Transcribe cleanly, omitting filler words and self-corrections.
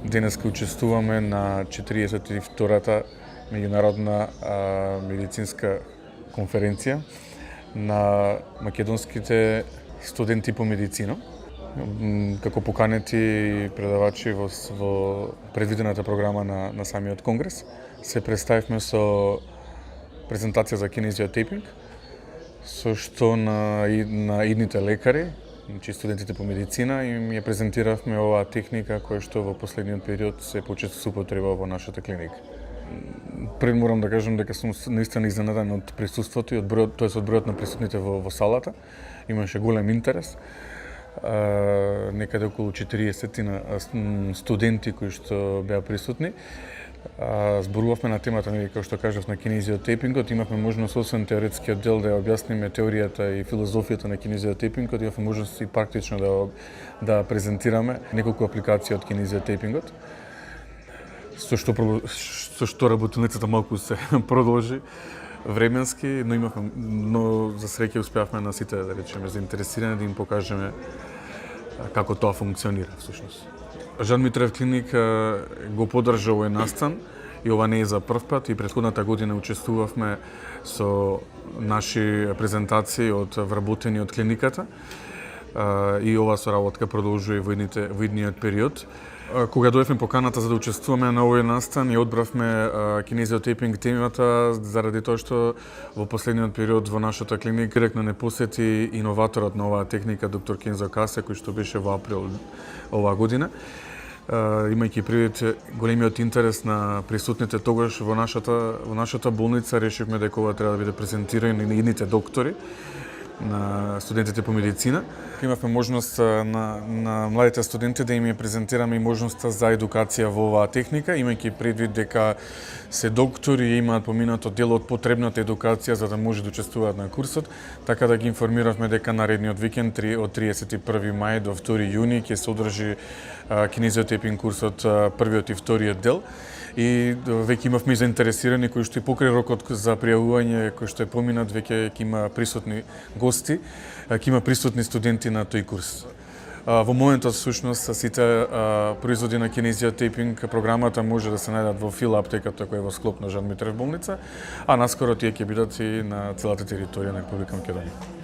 Денеска учествуваме на 42-та меѓународна медицинска конференција на македонските студенти по медицина. Како поканети предавачи во предвидената програма на самиот конгрес, се представивме со презентација за кинезиотейпинг, со што на идните лекари, значи студентите по медицина, им ја презентиравме оваа техника која што во последниот период се почесто се употреба во нашата клиника. Пред морам да кажам дека сум наистина изненаден од присуството и од бројот, тоест од бројот на присутните во салата. Имаше голем интерес. Некаде околу 40 студенти кои што беа присутни. Зборувавме на темата, како што кажав, на кинезиотейпингот. Имавме можност, освен теоретскиот дел, да ја објасниме теоријата и филозофијата на кинезиотейпингот, имавме можност и практично да презентираме неколку апликации од кинезиотейпингот. Со што работилницата малку се продолжи временски, но за среќа успеавме на сите, да речеме, заинтересирани да им покажеме како тоа функционира всушност. Жан Митрев клиник го поддржа овој настан и ова не е за прв пат, и претходната година учествувавме со наши презентации од вработени од клиниката и ова соработка продолжува во идниот период. Кога дојавме поканата за да учествуваме на овој настан и одбравме кинезиотейпинг темата заради тоа што во последниот период во нашата клиника директно не посети иноваторот на оваа техника доктор Кензо Касе, кој што беше во април оваа година. Имајќи предвид големиот интерес на присутните тогаш во нашата болница, решивме дека ова треба да биде презентирано на идните доктори, на студентите по медицина. Имавме можност на младите студенти да им ја презентираме и можноста за едукација во оваа техника, имајќи предвид дека се доктори и имаат поминато дел од потребната едукација за да може да учествуваат на курсот, така да ги информиравме дека наредниот викенд од 31 мај до 2 јуни ќе се одржи кинезиотейпинг курсот, првиот и вториот дел. И веќе имавме заинтересирани кои што и покрај рокот за пријавување кој што е поминат, веќе ќе има присутни гости, ќе има присутни студенти на тој курс. Во моментот всушност сите производи на кинезиотейпинг програмата може да се најдат во Фил аптеката која е во склоп на Жан Митрев болница, а наскоро тие ќе бидат и на целата територија на Република Македонија.